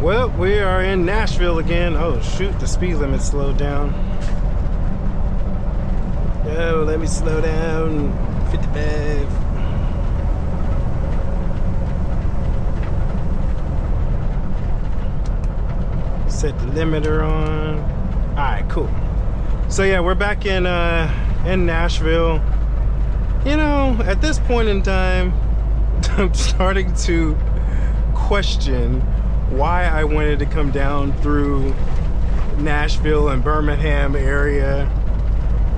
Well, we are in Nashville again. Oh shoot, the speed limit slowed down. Oh, let me slow down. 55. Set the limiter on. Alright, cool. So yeah, we're back in Nashville. You know, at this point in time, I'm starting to question why I wanted to come down through Nashville and Birmingham area.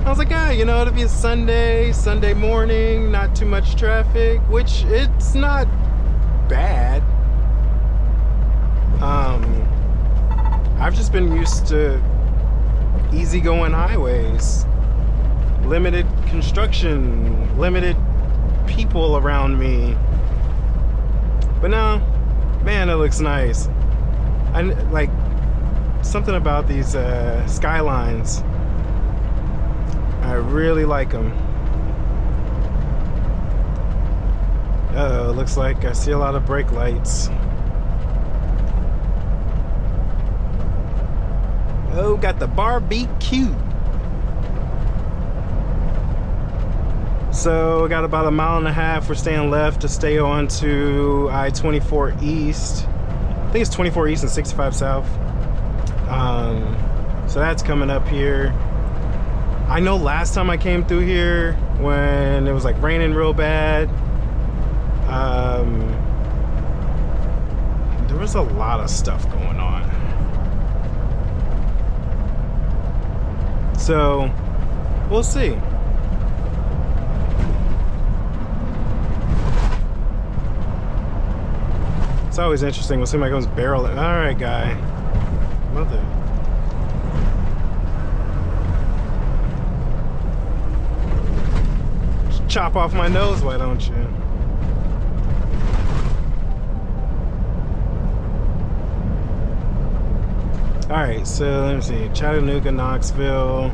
I was like, you know, it'll be a Sunday morning, not too much traffic, which it's not bad. I've just been used to easygoing highways, limited construction, limited people around me. But no, man, it looks nice. I like something about these skylines. I really like them. Uh-oh, looks like I see a lot of brake lights. Oh, got the barbecue. So, got about a mile and a half. We're staying left to stay on to I-24 East. I think it's 24 East and 65 South. So that's coming up here. I know last time I came through here when it was like raining real bad, there was a lot of stuff going on. So we'll see. It's always interesting when somebody comes barreling. All right, guy. Mother. Chop off my nose, why don't you? Alright, so let me see. Chattanooga, Knoxville.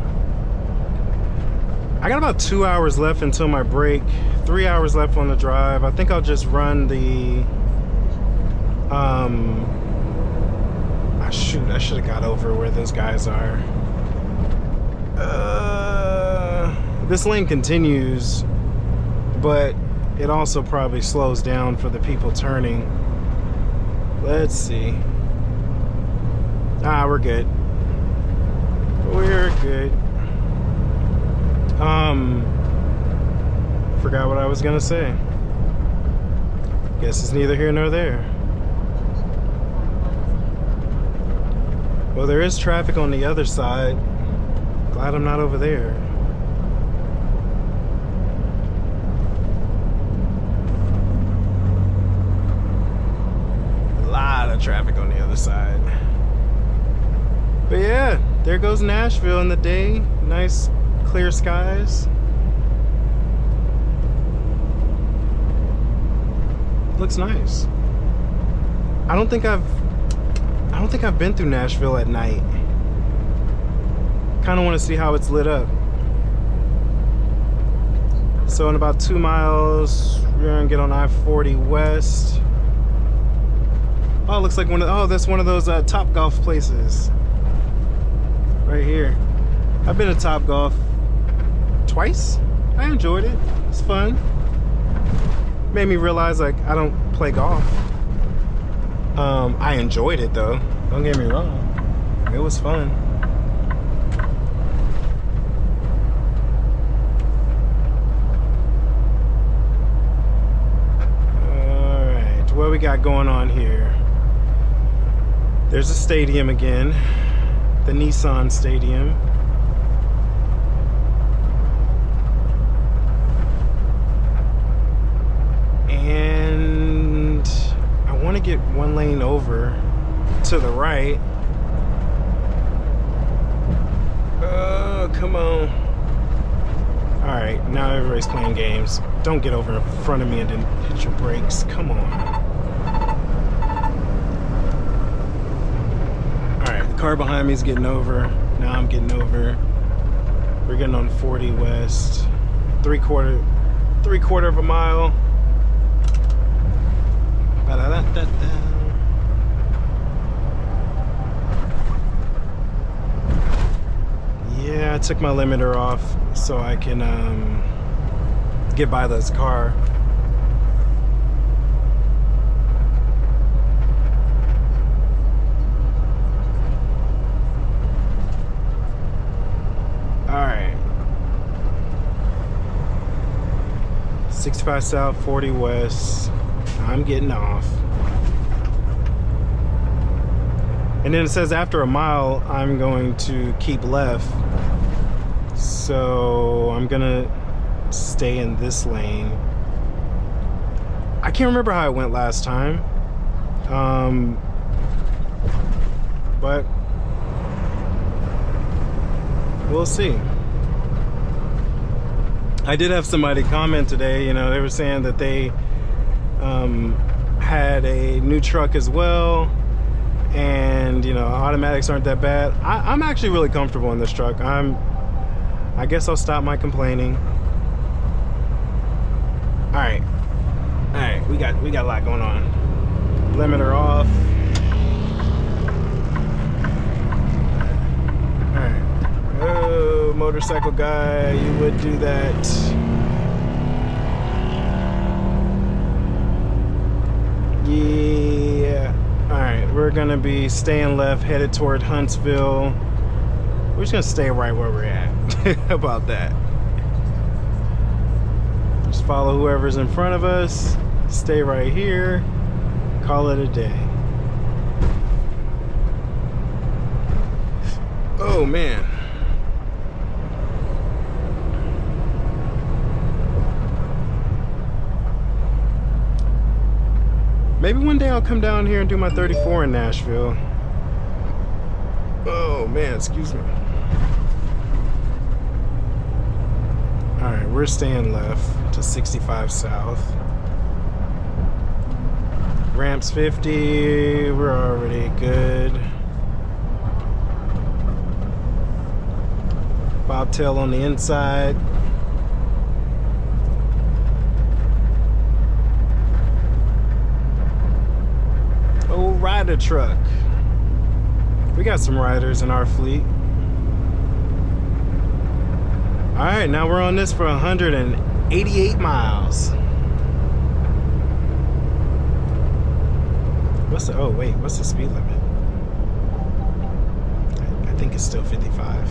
I got about 2 hours left until my break. 3 hours left on the drive. I think I'll just run the shoot, I should have got over where those guys are. This lane continues, but it also probably slows down for the people turning. Let's see. We're good. We're good. Forgot what I was gonna say. Guess it's neither here nor there. Well, there is traffic on the other side. Glad I'm not over there. Traffic on the other side. But yeah, there goes Nashville in the day. Nice clear skies. Looks nice. I don't think I've been through Nashville at night. Kind of want to see how it's lit up. So in about 2 miles, we're gonna get on I-40 West. Oh, it looks like that's one of those Top Golf places. Right here. I've been to Top Golf twice. I enjoyed it. It's fun. Made me realize like I don't play golf. I enjoyed it though. Don't get me wrong. It was fun. Alright, what we got going on here? There's a stadium again, the Nissan Stadium. And I want to get one lane over to the right. Oh, come on. All right, now everybody's playing games. Don't get over in front of me and then hit your brakes. Come on. Car behind me is getting over. Now I'm getting over. We're getting on 40 West. Three quarter of a mile. I took my limiter off so I can get by this car. Alright. 65 south, 40 west. I'm getting off. And then it says after a mile, I'm going to keep left. So I'm gonna stay in this lane. I can't remember how it went last time. But we'll see. I did have somebody comment today, you know, they were saying that they had a new truck as well, and you know, automatics aren't that bad. I'm actually really comfortable in this truck. I guess I'll stop my complaining. All right, we got a lot going on. Limiter off. All right. Oh, motorcycle guy, you would do that. Yeah. All right, we're gonna be staying left, headed toward Huntsville. We're just gonna stay right where we're at. How about that? Just follow whoever's in front of us, stay right here, call it a day. Oh man. Maybe one day I'll come down here and do my 34 in Nashville. Oh man, excuse me. Alright, we're staying left to 65 south. Ramps 50, we're already good. Bobtail on the inside. Oh, rider truck. We got some riders in our fleet. All right, now we're on this for 188 miles. Oh wait, what's the speed limit? I think it's still 55.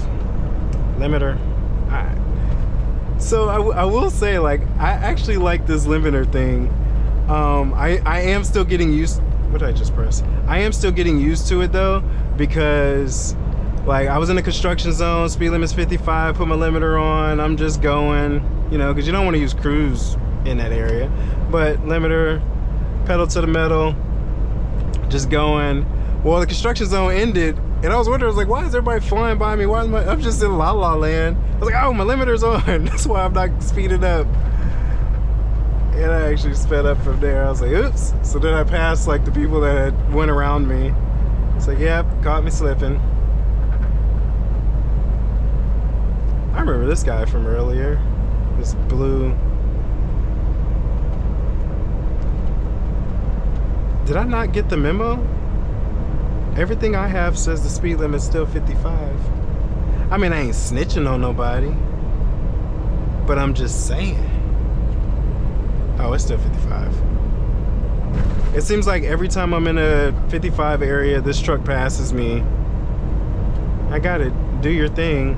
Limiter. All right. So I will say, like, I actually like this limiter thing. I am still getting used. What did I just press? I am still getting used to it though, because like I was in a construction zone, speed limit's 55, put my limiter on, I'm just going, you know, because you don't want to use cruise in that area. But limiter, pedal to the metal, just going. Well, the construction zone ended, and I was wondering, I was like, why is everybody flying by me? Why am I'm just in La La Land? I was like, oh, my limiter's on. That's why I'm not speeding up. And I actually sped up from there. I was like, oops. So then I passed like the people that had went around me. It's like, yep, caught me slipping. I remember this guy from earlier. This blue. Did I not get the memo? Everything I have says the speed limit's still 55. I mean, I ain't snitching on nobody, but I'm just saying. Oh, it's still 55. It seems like every time I'm in a 55 area, this truck passes me. I got it. Do your thing.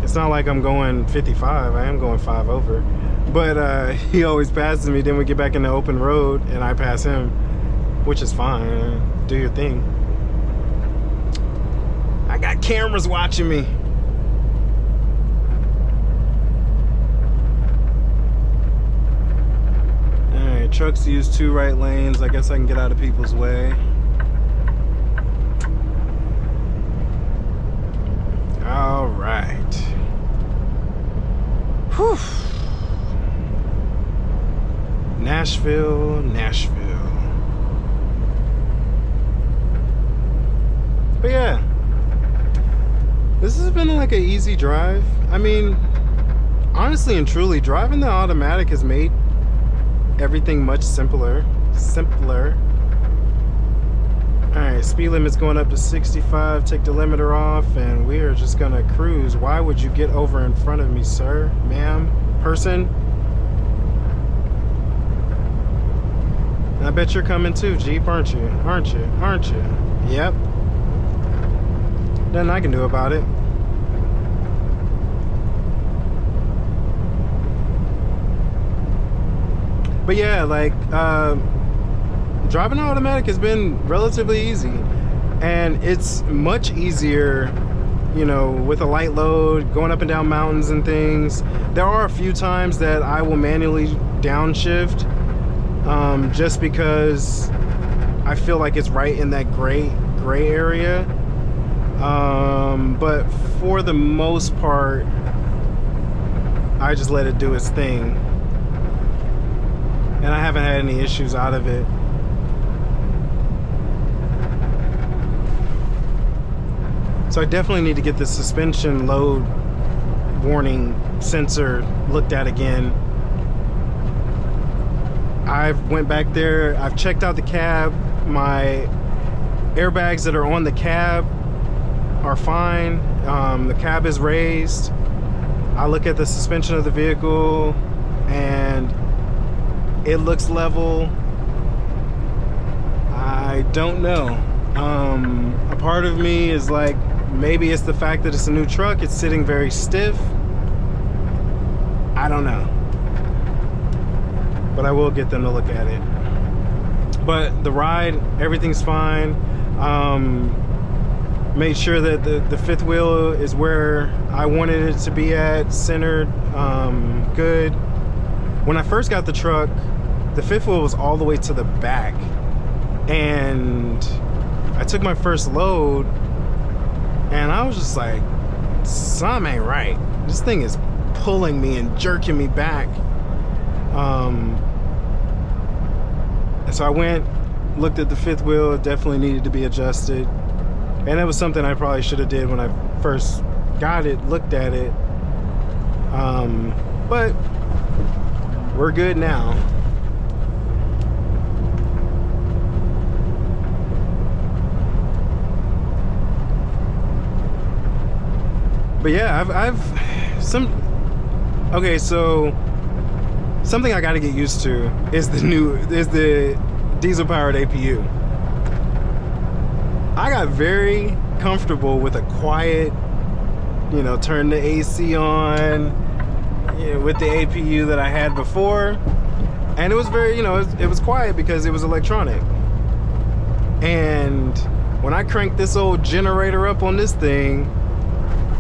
It's not like I'm going 55. I am going 5 over. But he always passes me. Then we get back in the open road and I pass him, which is fine. Do your thing. I got cameras watching me. Trucks use 2 right lanes. I guess I can get out of people's way. All right. Whew. Nashville, Nashville. But yeah, this has been like an easy drive. I mean, honestly and truly, driving the automatic has made everything much simpler. Alright, speed limit's going up to 65. Take the limiter off, and we are just gonna cruise. Why would you get over in front of me, sir? Ma'am? Person? I bet you're coming too, Jeep, aren't you? Aren't you? Aren't you? Yep. Nothing I can do about it. But yeah, like, driving automatic has been relatively easy. And it's much easier, you know, with a light load, going up and down mountains and things. There are a few times that I will manually downshift, just because I feel like it's right in that gray area. But for the most part, I just let it do its thing. And I haven't had any issues out of it. So I definitely need to get the suspension load warning sensor looked at again. I've went back there, I've checked out the cab. My airbags that are on the cab are fine. The cab is raised. I look at the suspension of the vehicle and it looks level. I don't know. A part of me is like, maybe it's the fact that it's a new truck, it's sitting very stiff. I don't know. But I will get them to look at it. But the ride, everything's fine. Made sure that the fifth wheel is where I wanted it to be at, centered, good. When I first got the truck, the fifth wheel was all the way to the back. And I took my first load and I was just like, something ain't right. This thing is pulling me and jerking me back. So I went, looked at the fifth wheel. It definitely needed to be adjusted. And it was something I probably should have did when I first got it, looked at it. But we're good now. But yeah, okay, so something I got to get used to is the diesel powered APU. I got very comfortable with a quiet, you know, turn the AC on, you know, with the APU that I had before. And it was very, you know, it was quiet because it was electronic. And when I cranked this old generator up on this thing,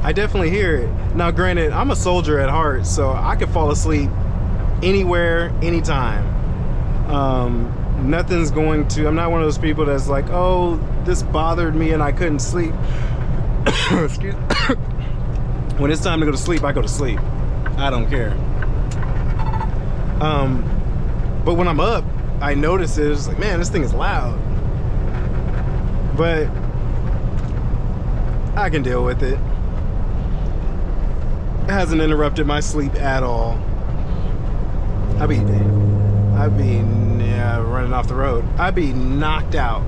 I definitely hear it. Now, granted, I'm a soldier at heart, so I could fall asleep anywhere, anytime. Nothing's going to, I'm not one of those people that's like, oh, this bothered me and I couldn't sleep. Excuse me. When it's time to go to sleep, I go to sleep. I don't care. But when I'm up, I notice it. It's like, man, this thing is loud. But I can deal with it. It hasn't interrupted my sleep at all. I'd be running off the road. I'd be knocked out.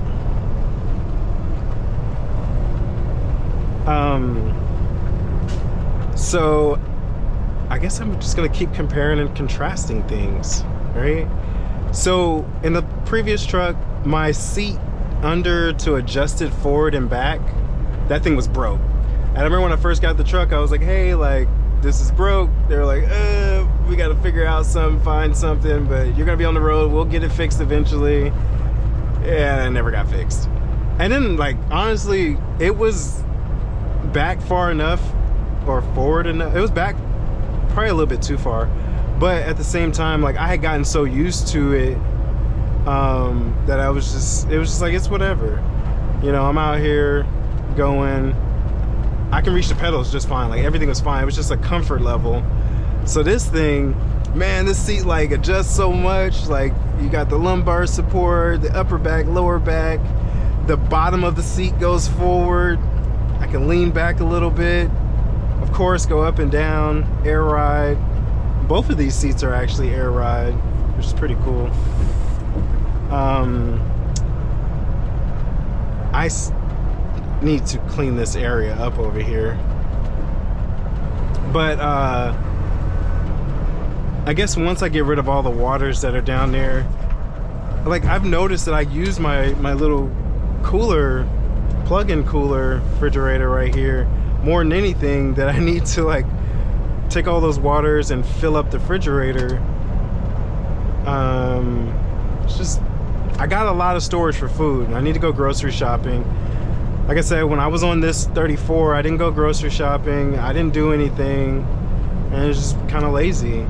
So I guess I'm just gonna keep comparing and contrasting things, right? So in the previous truck, my seat under to adjust it forward and back, that thing was broke. And I remember when I first got the truck, I was like, hey, like, this is broke. They were like, we got to figure out something, find something, but you're gonna be on the road, we'll get it fixed eventually. Yeah, it never got fixed. And then, like, honestly, it was back far enough, or forward enough. It was back probably a little bit too far, but at the same time, like, I had gotten so used to it that it was just like, it's whatever. You know, I'm out here going, I can reach the pedals just fine. Like, everything was fine. It was just a comfort level. So this thing, man, this seat like adjusts so much. Like, you got the lumbar support, the upper back, lower back, the bottom of the seat goes forward. I can lean back a little bit. Of course, go up and down, air ride. Both of these seats are actually air ride, which is pretty cool. need to clean this area up over here. But I guess once I get rid of all the waters that are down there, like I've noticed that I use my little cooler, plug-in cooler refrigerator right here more than anything, that I need to like take all those waters and fill up the refrigerator. It's just, I got a lot of storage for food. I need to go grocery shopping. Like I said, when I was on this 34, I didn't go grocery shopping. I didn't do anything, and it's just kind of lazy.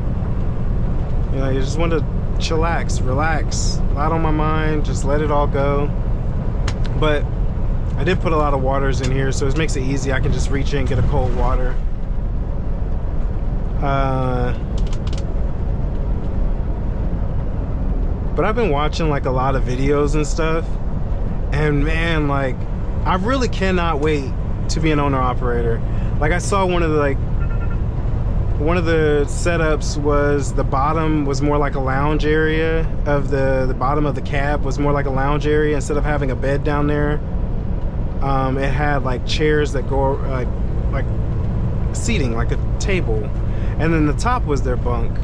You know, you just want to chillax, relax, a lot on my mind, just let it all go. But I did put a lot of waters in here, so it makes it easy. I can just reach in and get a cold water. But I've been watching like a lot of videos and stuff, and man, like I really cannot wait to be an owner-operator. Like I saw one of the setups was the bottom was more like a lounge area of the bottom of the cab was more like a lounge area instead of having a bed down there. It had like chairs that go like seating, like a table, and then the top was their bunk.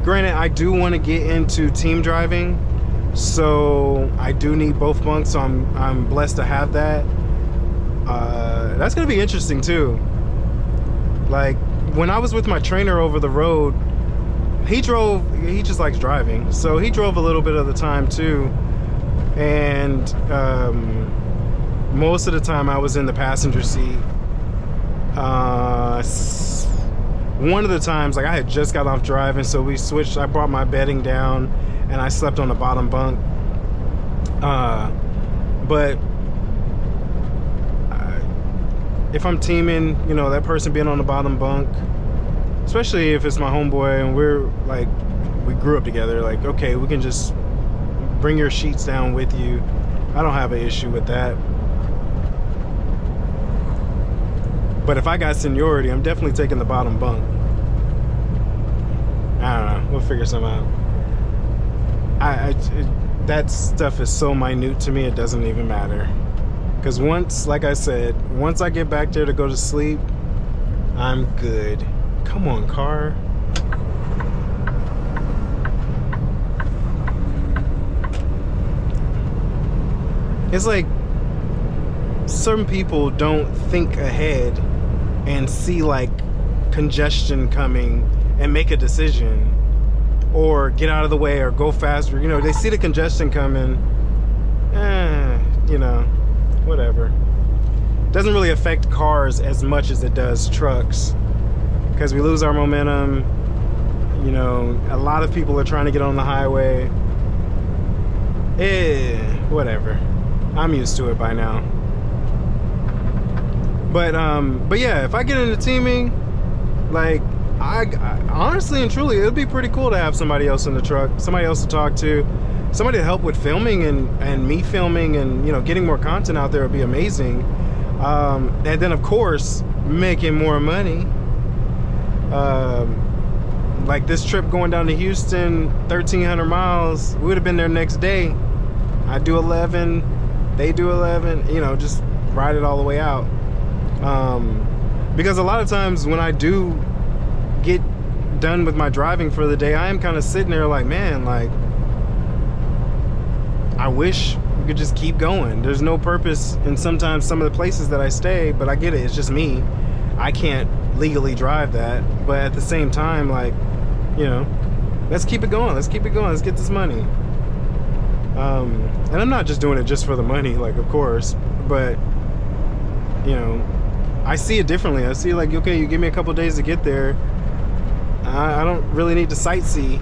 Granted, I do want to get into team driving, so I do need both bunks, so I'm blessed to have that. That's gonna be interesting too. Like when I was with my trainer over the road, he just likes driving, so he drove a little bit of the time too, and most of the time I was in the passenger seat. One of the times, like I had just got off driving, so we switched. I brought my bedding down and I slept on the bottom bunk. But if I'm teaming, you know, that person being on the bottom bunk, especially if it's my homeboy and we're like, we grew up together, like, okay, we can just bring your sheets down with you. I don't have an issue with that. But if I got seniority, I'm definitely taking the bottom bunk. I don't know. We'll figure something out. That stuff is so minute to me, it doesn't even matter. Because once, like I said, once I get back there to go to sleep, I'm good. Come on, car. It's like certain people don't think ahead and see like congestion coming and make a decision or get out of the way or go faster. You know, they see the congestion coming, you know, whatever. Doesn't really affect cars as much as it does trucks, because we lose our momentum. You know, a lot of people are trying to get on the highway. Whatever. I'm used to it by now. But yeah, if I get into teaming, like I honestly and truly, it'd be pretty cool to have somebody else in the truck, somebody else to talk to, somebody to help with filming and me filming, and you know, getting more content out there would be amazing. And then of course making more money. Like this trip going down to Houston, 1,300 miles, we would have been there next day. I do 11, they do 11, you know, just ride it all the way out. Because a lot of times when I do get done with my driving for the day, I am kind of sitting there like, man, like I wish we could just keep going. There's no purpose in sometimes some of the places that I stay, but I get it, it's just me. I can't legally drive that, but at the same time, like, you know, let's keep it going, let's keep it going, let's get this money. And I'm not just doing it just for the money, like, of course, but you know, I see it differently. I see like, okay, you give me a couple days to get there, I don't really need to sightsee.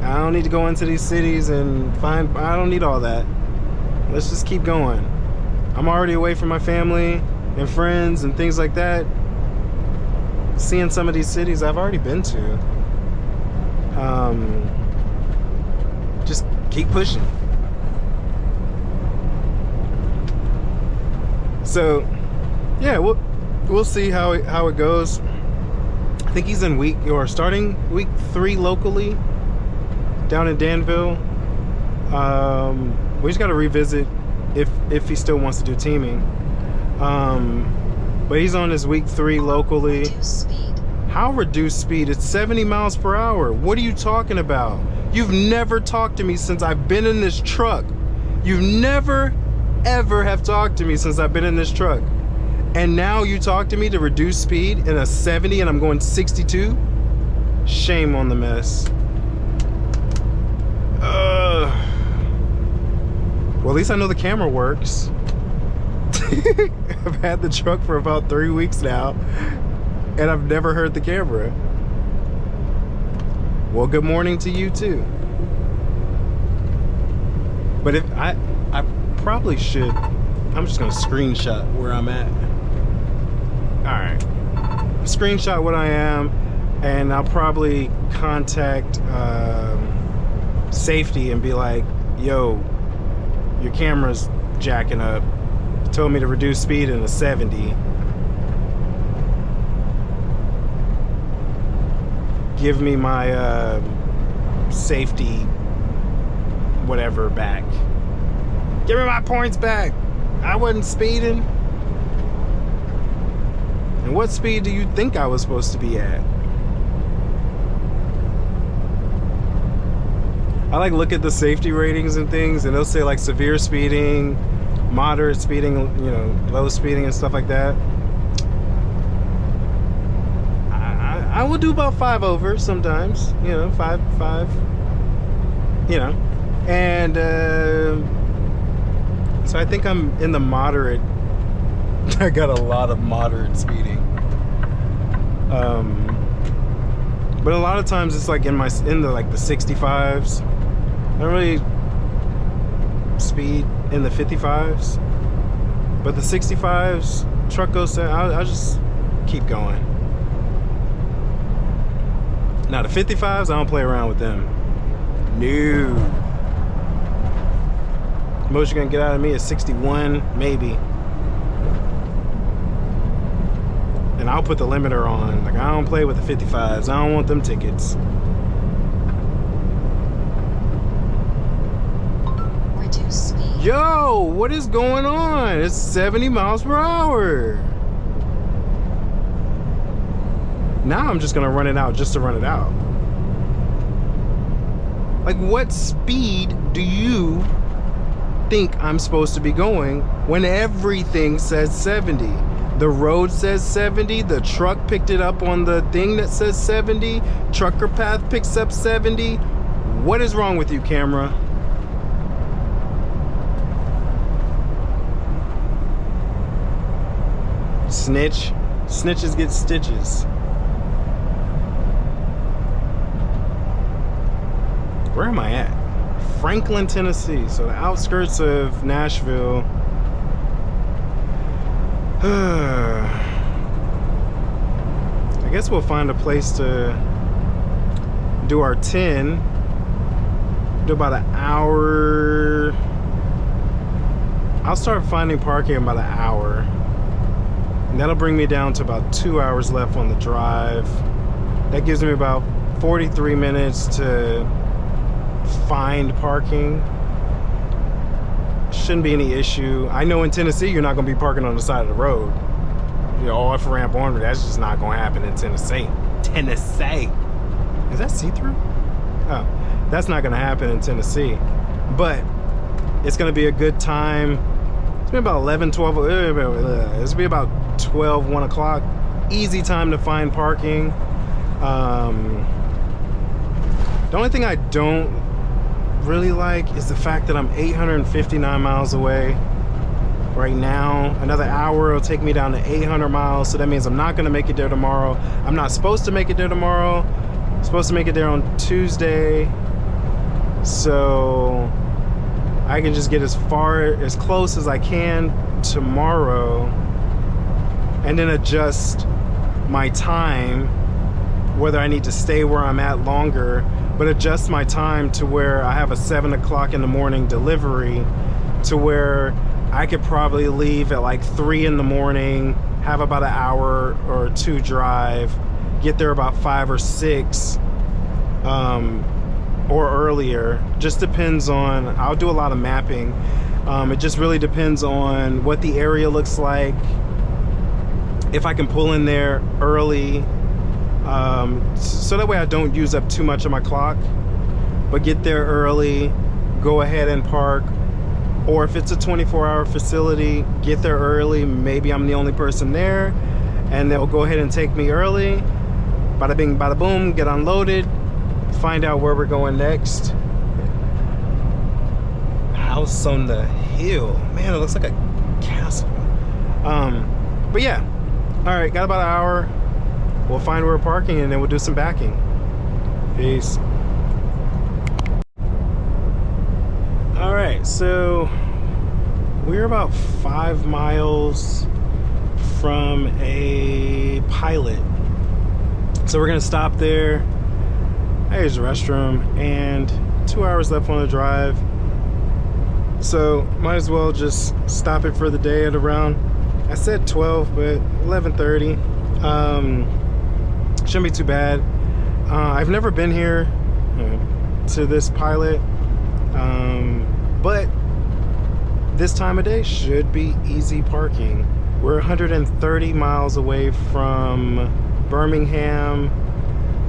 I don't need to go into these cities and find, I don't need all that. Let's just keep going. I'm already away from my family and friends and things like that. Seeing some of these cities I've already been to. Just keep pushing. So yeah, we'll see how it goes. I think he's in starting week 3 locally down in Danville. We just got to revisit if he still wants to do teaming. But he's on his week 3 locally. Reduce speed. How reduced speed? It's 70 miles per hour. What are you talking about? You've never talked to me since I've been in this truck. You've never, ever have talked to me since I've been in this truck. And now you talk to me to reduce speed in a 70 and I'm going 62? Shame on the mess. Well, at least I know the camera works. I've had the truck for about 3 weeks now, and I've never heard the camera. Well, good morning to you too. But if I probably should, I'm just gonna screenshot where I'm at. All right, screenshot what I am, and I'll probably contact safety and be like, yo, your camera's jacking up. Told me to reduce speed in a 70. Give me my safety whatever back. Give me my points back. I wasn't speeding. And what speed do you think I was supposed to be at? I like look at the safety ratings and things, and they'll say like severe speeding, moderate speeding, you know, low speeding and stuff like that. I will do about 5 over sometimes, you know, five, you know, and so I think I'm in the moderate. I got a lot of moderate speeding, but a lot of times it's like in the like the 65s. I don't really speed in the 55s, but the 65s, truck goes down, I'll just keep going. Now the 55s, I don't play around with them. No. Most you're gonna get out of me is 61, maybe. And I'll put the limiter on. Like, I don't play with the 55s. I don't want them tickets. Reduce speed. Yo, what is going on? It's 70 miles per hour. Now I'm just gonna run it out just to run it out. Like, what speed do you think I'm supposed to be going when everything says 70? The road says 70, the truck picked it up on the thing that says 70, trucker path picks up 70. What is wrong with you, camera? Snitch. Snitches get stitches. Where am I at? Franklin, Tennessee. So the outskirts of Nashville. I guess we'll find a place to do our 10. Do about an hour. I'll start finding parking in about an hour. And that'll bring me down to about 2 hours left on the drive. That gives me about 43 minutes to find parking. Shouldn't be any issue. I know in Tennessee you're not going to be parking on the side of the road. You know, off ramp on, that's just not going to happen in Tennessee. Tennessee. Is that see-through? Oh, that's not going to happen in Tennessee. But it's going to be a good time. It's been about 11, 12. It's going to be about 12, 1 o'clock. Easy time to find parking. The only thing I don't really like is the fact that I'm 859 miles away right now. Another hour will take me down to 800 miles, so that means I'm not going to make it there tomorrow. I'm not supposed to make it there tomorrow. I'm supposed to make it there on Tuesday, so I can just get as close as I can tomorrow and then adjust my time, whether I need to stay where I'm at longer, but adjust my time to where I have a 7 o'clock in the morning delivery, to where I could probably leave at like 3 in the morning, have about an hour or two drive, get there about 5 or 6 on or earlier. Just depends on, I'll do a lot of mapping. It just really depends on what the area looks like. If I can pull in there early, so that way I don't use up too much of my clock, but get there early, go ahead and park. Or if it's a 24-hour facility, get there early. Maybe I'm the only person there, and they'll go ahead and take me early. Bada bing, bada boom, get unloaded, find out where we're going next. House on the hill. Man, it looks like a castle. But yeah, all right, got about an hour. We'll find where we're parking, and then we'll do some backing. Peace. All right, so we're about 5 miles from a pilot. So we're gonna stop there. There's a restroom, and 2 hours left on the drive. So might as well just stop it for the day at around, I said 12, but 11:30. Shouldn't be too bad. I've never been here to this pilot. But this time of day should be easy parking. We're 130 miles away from Birmingham,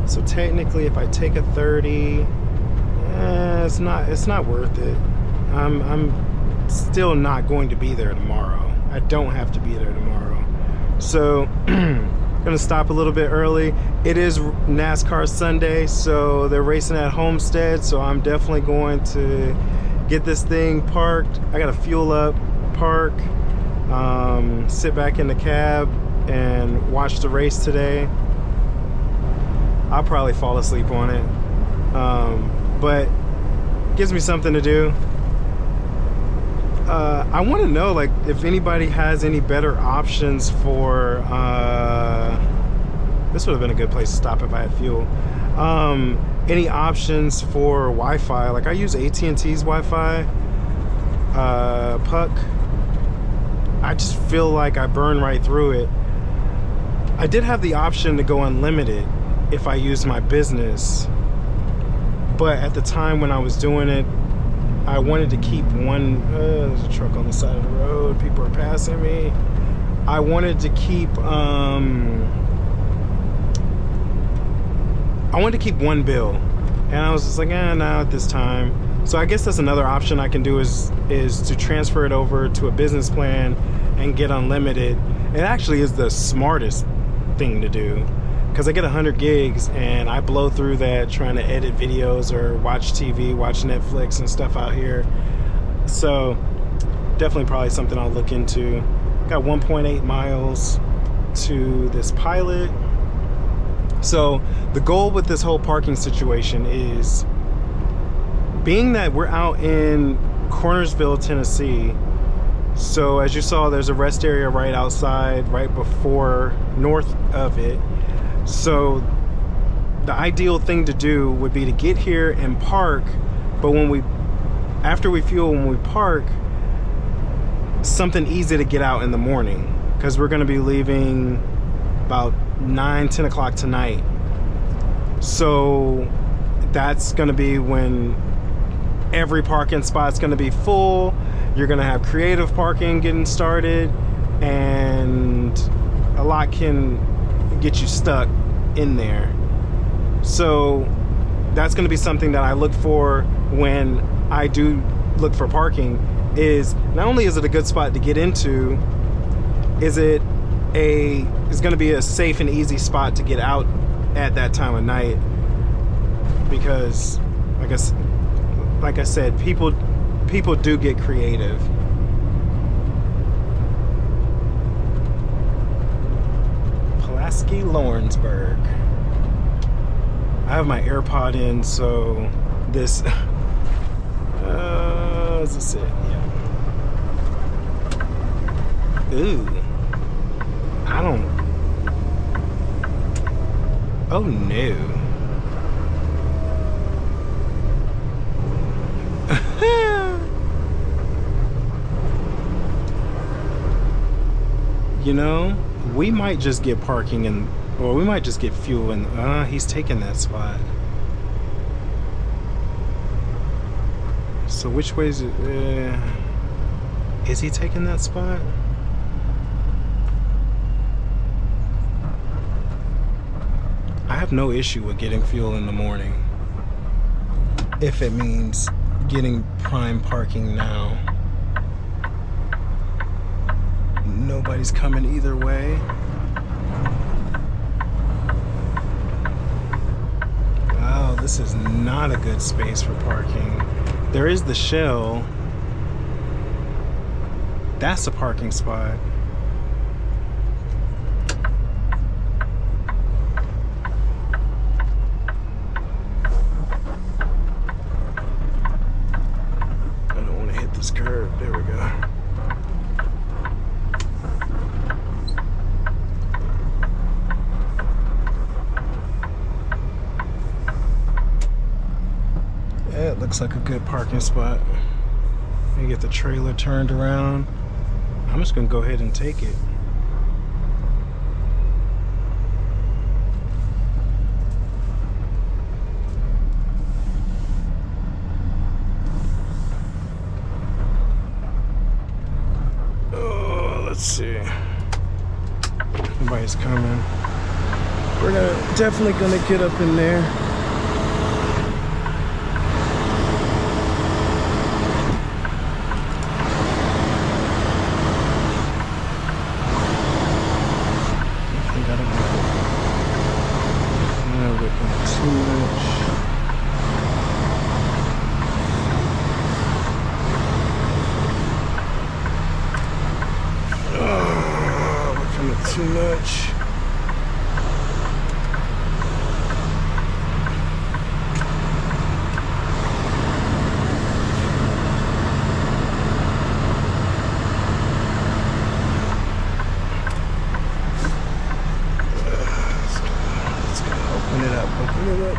so technically if I take a 30, it's not worth it. I'm still not going to be there tomorrow. I don't have to be there tomorrow, so gonna stop a little bit early. It is NASCAR Sunday, so they're racing at Homestead, so I'm definitely going to get this thing parked. I gotta fuel up, park, sit back in the cab and watch the race today. I'll probably fall asleep on it, but gives me something to do. I want to know, like, if anybody has any better options for this would have been a good place to stop if I had fuel. Any options for Wi-Fi? Like, I use AT&T's Wi-Fi, Puck. I just feel like I burn right through it. I did have the option to go unlimited if I used my business, but at the time when I was doing it, I wanted to keep one. There's a truck on the side of the road. People are passing me. I wanted to keep. I wanted to keep one bill, and I was just like, no, at this time. So I guess that's another option I can do is to transfer it over to a business plan and get unlimited. It actually is the smartest thing to do, because I get 100 gigs and I blow through that trying to edit videos or watch TV, watch Netflix and stuff out here. So definitely probably something I'll look into. Got 1.8 miles to this pilot. So the goal with this whole parking situation is, being that we're out in Cornersville, Tennessee, so as you saw, there's a rest area right outside, right before, north of it. So the ideal thing to do would be to get here and park, but after we fuel, when we park, something easy to get out in the morning, because we're going to be leaving about 9-10 o'clock tonight. So that's going to be when every parking spot's going to be full. You're going to have creative parking getting started, and a lot can get you stuck in there. So that's going to be something that I look for when I do look for parking, is not only is it a good spot to get into, it's going to be a safe and easy spot to get out at that time of night, because like I said, people do get creative. Pulaski, Lawrenceburg. I have my AirPod in, so this is this it? Yeah. Ooh. I don't. Oh no. You know, we might just get parking or we might just get fuel, and he's taking that spot. So which way is he taking that spot? I have no issue with getting fuel in the morning if it means getting prime parking now. Nobody's coming either way. Wow, this is not a good space for parking. There is the Shell. That's a parking spot. I don't want to hit this curb. There we go. Yeah, it looks like a good parking spot. Let me get the trailer turned around. I'm just gonna go ahead and take it. Oh, let's see. Nobody's coming. We're definitely gonna get up in there. Too much. Let's go. Open it up. Open it up.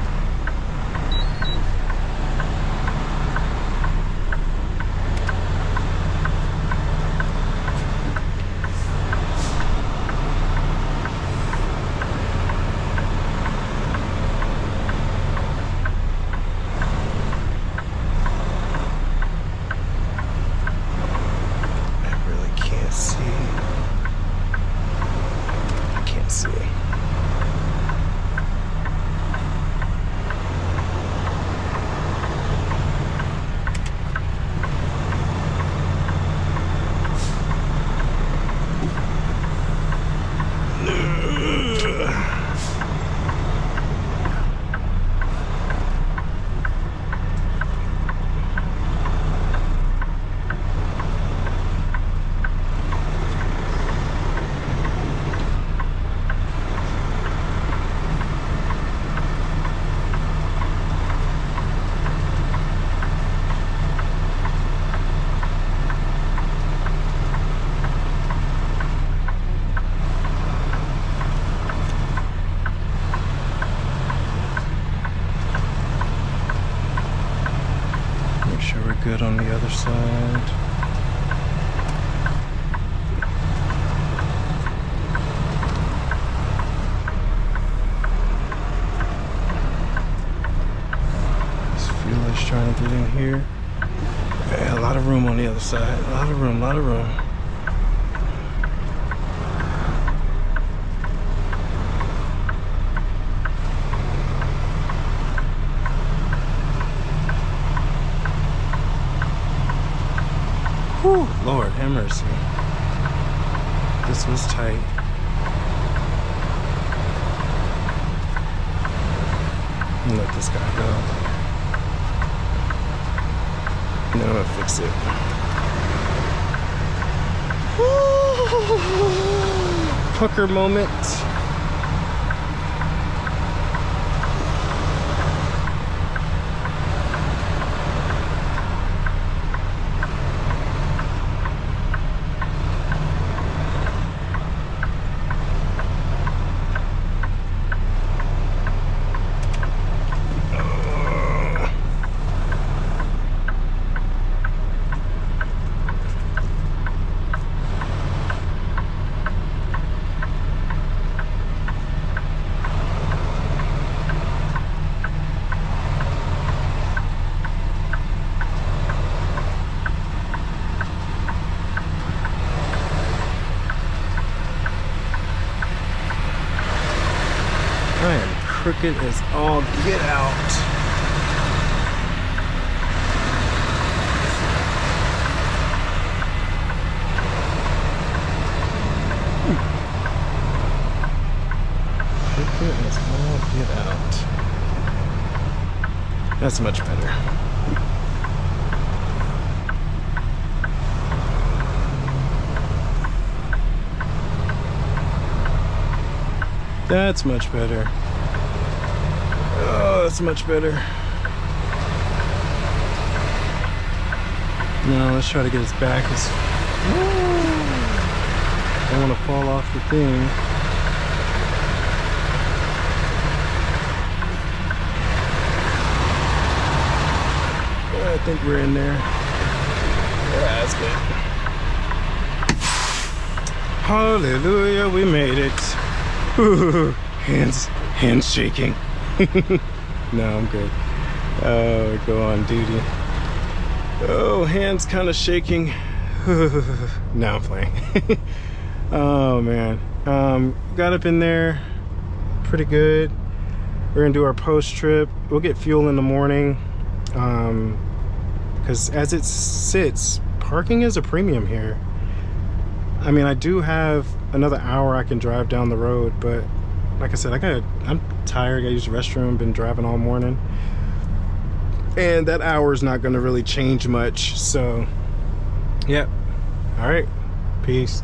Good on the other side. This fuel is trying to get in here. Yeah, a lot of room on the other side. A lot of room, a lot of room. Whew, Lord have mercy. This was tight. Let this guy go. And then I'm gonna fix it. Pucker moment. crooked as all get out. Crooked as all get out. That's much better. That's much better. Oh, that's much better. Now let's try to get his back. Don't want to fall off the thing. I think we're in there. Yeah, that's good. Hallelujah, we made it. Ooh, hands shaking. No, I'm good. Oh, go on duty. Oh, hands kind of shaking. No, I'm playing. Oh man, got up in there pretty good. We're gonna do our post trip. We'll get fuel in the morning, because as it sits, parking is a premium here. I mean, I do have another hour I can drive down the road, but like I said, I'm tired. I use the restroom, been driving all morning, and that hour is not going to really change much. So, yep. All right, peace.